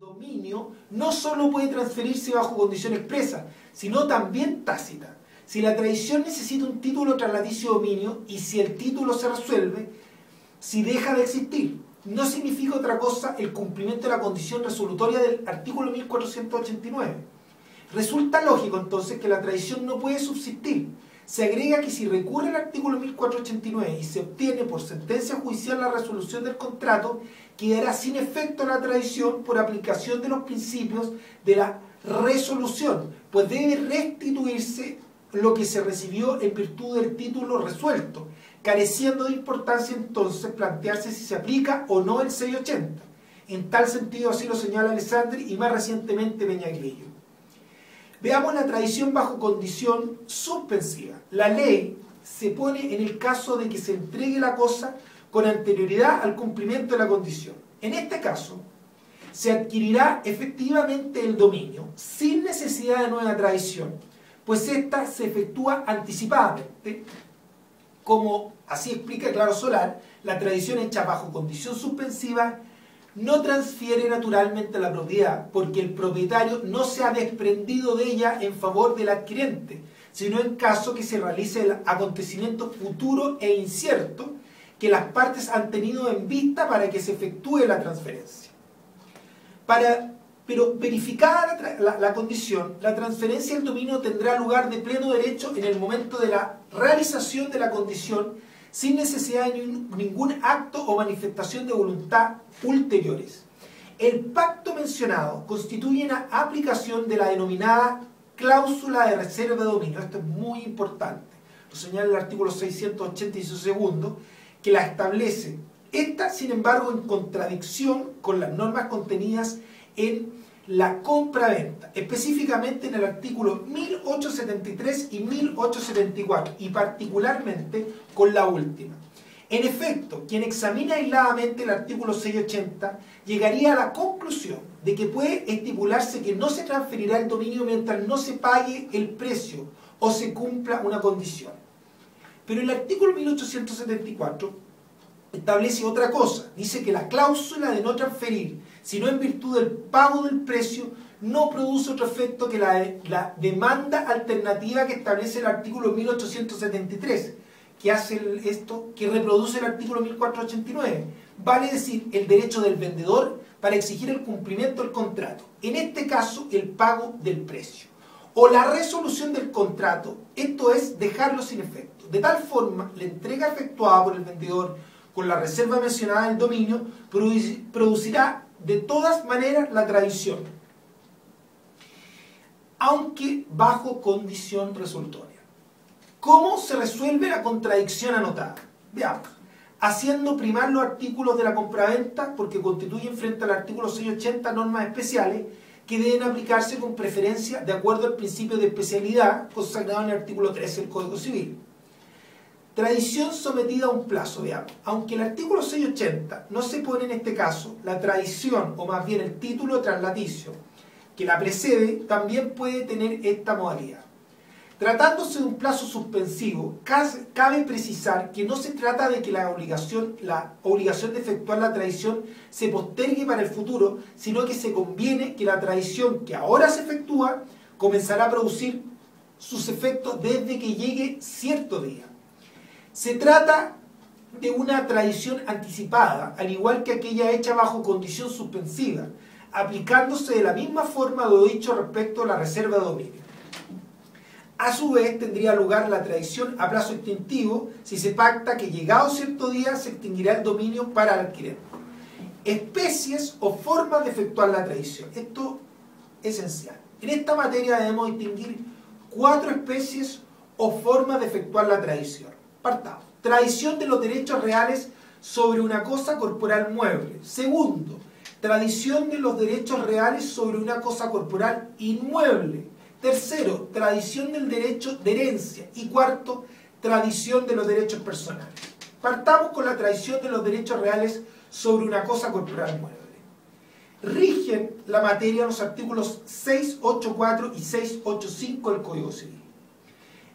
Dominio no solo puede transferirse bajo condición expresa, sino también tácita. Si la tradición necesita un título traslaticio dominio y si el título se resuelve, si deja de existir, no significa otra cosa el cumplimiento de la condición resolutoria del artículo 1489. Resulta lógico entonces que la tradición no puede subsistir. Se agrega que si recurre al artículo 1489 y se obtiene por sentencia judicial la resolución del contrato, quedará sin efecto la tradición por aplicación de los principios de la resolución, pues debe restituirse lo que se recibió en virtud del título resuelto, careciendo de importancia entonces plantearse si se aplica o no el 680. En tal sentido así lo señala Alessandri y más recientemente Peñagrello. Veamos la tradición bajo condición suspensiva. La ley se pone en el caso de que se entregue la cosa con anterioridad al cumplimiento de la condición. En este caso, se adquirirá efectivamente el dominio sin necesidad de nueva tradición, pues ésta se efectúa anticipadamente. Como así explica Claro Solar, la tradición hecha bajo condición suspensiva no transfiere naturalmente la propiedad porque el propietario no se ha desprendido de ella en favor del adquirente, sino en caso que se realice el acontecimiento futuro e incierto que las partes han tenido en vista para que se efectúe la transferencia. Pero verificada la condición, la transferencia del dominio tendrá lugar de pleno derecho en el momento de la realización de la condición sin necesidad de ningún acto o manifestación de voluntad ulteriores. El pacto mencionado constituye una aplicación de la denominada cláusula de reserva de dominio. Esto es muy importante. Lo señala el artículo 680 y su segundo, que la establece. Esta, sin embargo, en contradicción con las normas contenidas en la compraventa, específicamente en el artículo 1873 y 1874, y particularmente con la última. En efecto, quien examina aisladamente el artículo 680 llegaría a la conclusión de que puede estipularse que no se transferirá el dominio mientras no se pague el precio o se cumpla una condición. Pero el artículo 1874 establece otra cosa. Dice que la cláusula de no transferir, sino en virtud del pago del precio, no produce otro efecto que la demanda alternativa que establece el artículo 1873, que hace esto, que reproduce el artículo 1489. Vale decir, el derecho del vendedor para exigir el cumplimiento del contrato. En este caso, el pago del precio. O la resolución del contrato, esto es, dejarlo sin efecto. De tal forma, la entrega efectuada por el vendedor con la reserva mencionada del dominio producirá de todas maneras la tradición, aunque bajo condición resolutoria. ¿Cómo se resuelve la contradicción anotada? Veamos. Haciendo primar los artículos de la compraventa, porque constituyen frente al artículo 680 normas especiales que deben aplicarse con preferencia de acuerdo al principio de especialidad consagrado en el artículo 13 del Código Civil. Tradición sometida a un plazo, veamos. Aunque el artículo 680 no se pone en este caso, la tradición, o más bien el título traslaticio que la precede, también puede tener esta modalidad. Tratándose de un plazo suspensivo, cabe precisar que no se trata de que la obligación de efectuar la tradición se postergue para el futuro, sino que se conviene que la tradición que ahora se efectúa comenzará a producir sus efectos desde que llegue cierto día. Se trata de una tradición anticipada, al igual que aquella hecha bajo condición suspensiva, aplicándose de la misma forma de lo dicho respecto a la reserva de dominio. A su vez, tendría lugar la tradición a plazo extintivo si se pacta que llegado cierto día se extinguirá el dominio para el adquirente. Especies o formas de efectuar la tradición. Esto es esencial. En esta materia debemos distinguir 4 especies o formas de efectuar la tradición. Partamos. Tradición de los derechos reales sobre una cosa corporal mueble. Segundo, tradición de los derechos reales sobre una cosa corporal inmueble. Tercero, tradición del derecho de herencia. Y cuarto, tradición de los derechos personales. Partamos con la tradición de los derechos reales sobre una cosa corporal mueble. Rigen la materia los artículos 684 y 685 del Código Civil.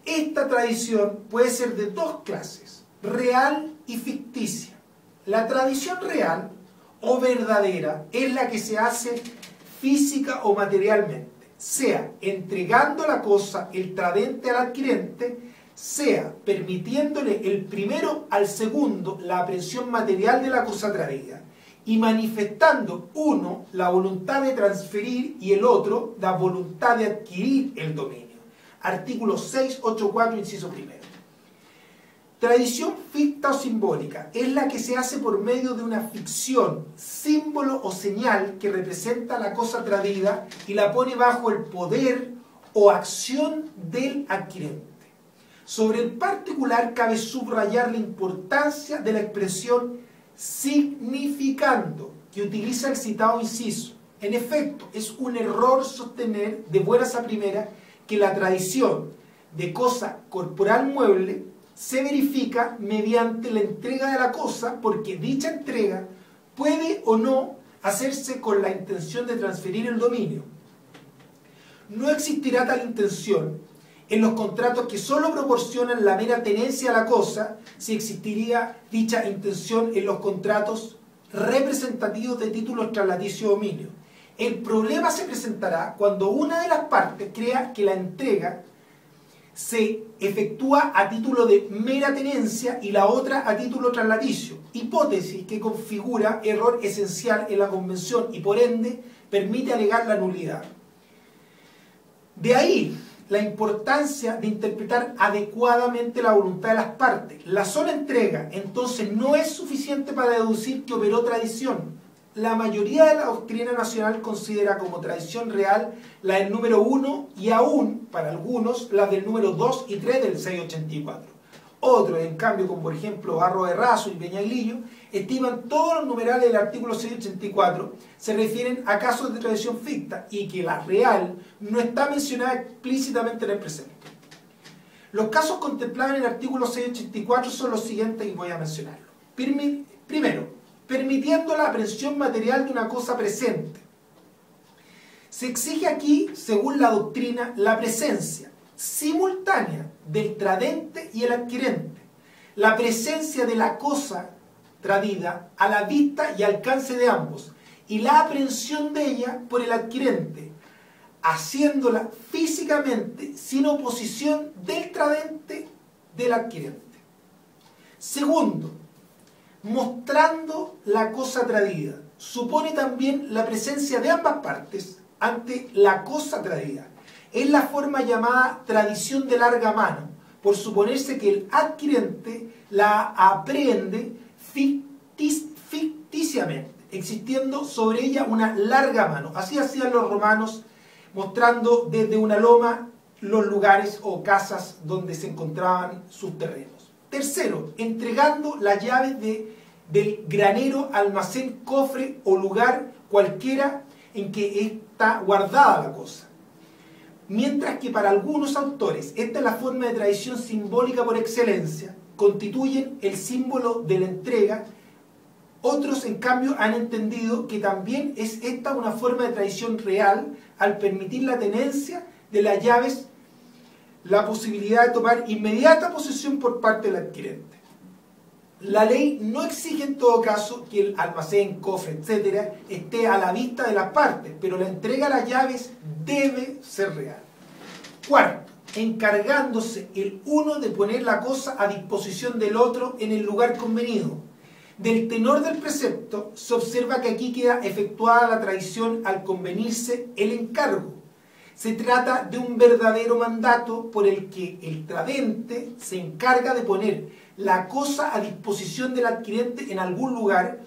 Esta tradición puede ser de dos clases, real y ficticia. La tradición real o verdadera es la que se hace física o materialmente, sea entregando la cosa el tradente al adquirente, sea permitiéndole el primero al segundo la aprehensión material de la cosa tradida, y manifestando uno la voluntad de transferir y el otro la voluntad de adquirir el dominio. Artículo 684, inciso primero. Tradición ficta o simbólica es la que se hace por medio de una ficción, símbolo o señal que representa la cosa tradida y la pone bajo el poder o acción del adquirente. Sobre el particular cabe subrayar la importancia de la expresión significando, que utiliza el citado inciso. En efecto, es un error sostener de buenas a primeras que la tradición de cosa corporal mueble se verifica mediante la entrega de la cosa, porque dicha entrega puede o no hacerse con la intención de transferir el dominio. No existirá tal intención en los contratos que solo proporcionan la mera tenencia a la cosa, si existiría dicha intención en los contratos representativos de títulos traslaticio dominio. El problema se presentará cuando una de las partes crea que la entrega se efectúa a título de mera tenencia y la otra a título traslaticio, hipótesis que configura error esencial en la convención y por ende permite alegar la nulidad. De ahí la importancia de interpretar adecuadamente la voluntad de las partes. La sola entrega entonces no es suficiente para deducir que operó tradición. La mayoría de la doctrina nacional considera como tradición real la del número 1 y aún, para algunos, las del número 2 y 3 del 684. Otros, en cambio, como por ejemplo Barro de Razo y Peñaglillo, estiman todos los numerales del artículo 684 se refieren a casos de tradición ficta y que la real no está mencionada explícitamente en el precepto. Los casos contemplados en el artículo 684 son los siguientes y voy a mencionarlos. Primero, permitiendo la aprehensión material de una cosa presente. Se exige aquí, según la doctrina, la presencia simultánea del tradente y el adquirente, la presencia de la cosa tradida a la vista y alcance de ambos, y la aprehensión de ella por el adquirente, haciéndola físicamente sin oposición del tradente del adquirente. Segundo, mostrando la cosa tradida. Supone también la presencia de ambas partes ante la cosa tradida. Es la forma llamada tradición de larga mano, por suponerse que el adquirente la aprehende ficticiamente, existiendo sobre ella una larga mano. Así hacían los romanos, mostrando desde una loma los lugares o casas donde se encontraban sus terrenos. Tercero, entregando las llaves del granero, almacén, cofre o lugar cualquiera en que está guardada la cosa. Mientras que para algunos autores esta es la forma de tradición simbólica por excelencia, constituyen el símbolo de la entrega. Otros, en cambio, han entendido que también es esta una forma de tradición real al permitir la tenencia de las llaves, la posibilidad de tomar inmediata posesión por parte del adquirente. La ley no exige en todo caso que el almacén, cofre, etc. esté a la vista de las partes, pero la entrega de las llaves debe ser real. Cuarto, encargándose el uno de poner la cosa a disposición del otro en el lugar convenido. Del tenor del precepto se observa que aquí queda efectuada la tradición al convenirse el encargo. Se trata de un verdadero mandato por el que el tradente se encarga de poner la cosa a disposición del adquirente en algún lugar.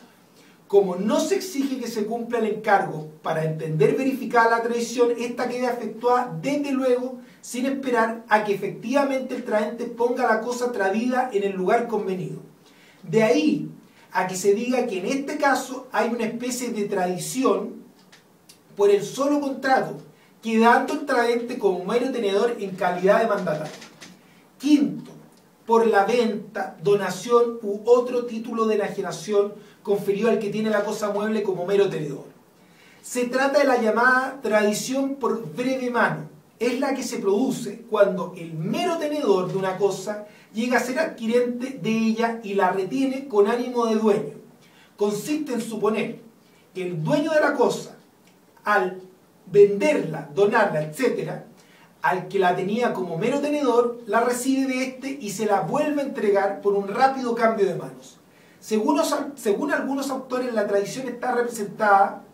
Como no se exige que se cumpla el encargo para entender verificada la tradición, esta queda efectuada desde luego sin esperar a que efectivamente el tradente ponga la cosa tradida en el lugar convenido. De ahí a que se diga que en este caso hay una especie de tradición por el solo contrato, quedando el tradente como mero tenedor en calidad de mandatario. Quinto, por la venta, donación u otro título de enajenación conferido al que tiene la cosa mueble como mero tenedor. Se trata de la llamada tradición por breve mano. Es la que se produce cuando el mero tenedor de una cosa llega a ser adquirente de ella y la retiene con ánimo de dueño. Consiste en suponer que el dueño de la cosa al venderla, donarla, etc., al que la tenía como mero tenedor, la recibe de éste y se la vuelve a entregar por un rápido cambio de manos. Según algunos autores, la tradición está representada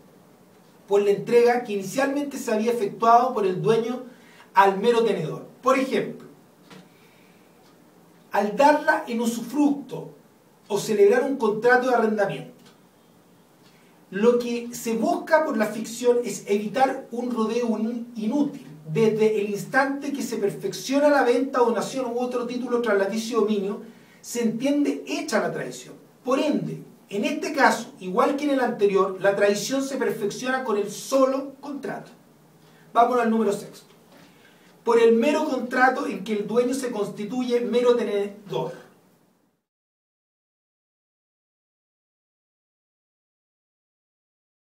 por la entrega que inicialmente se había efectuado por el dueño al mero tenedor. Por ejemplo, al darla en usufructo o celebrar un contrato de arrendamiento. Lo que se busca por la ficción es evitar un rodeo inútil. Desde el instante que se perfecciona la venta, donación u otro título traslaticio dominio, se entiende hecha la tradición. Por ende, en este caso, igual que en el anterior, la tradición se perfecciona con el solo contrato. Vamos al número sexto. Por el mero contrato en que el dueño se constituye mero tenedor.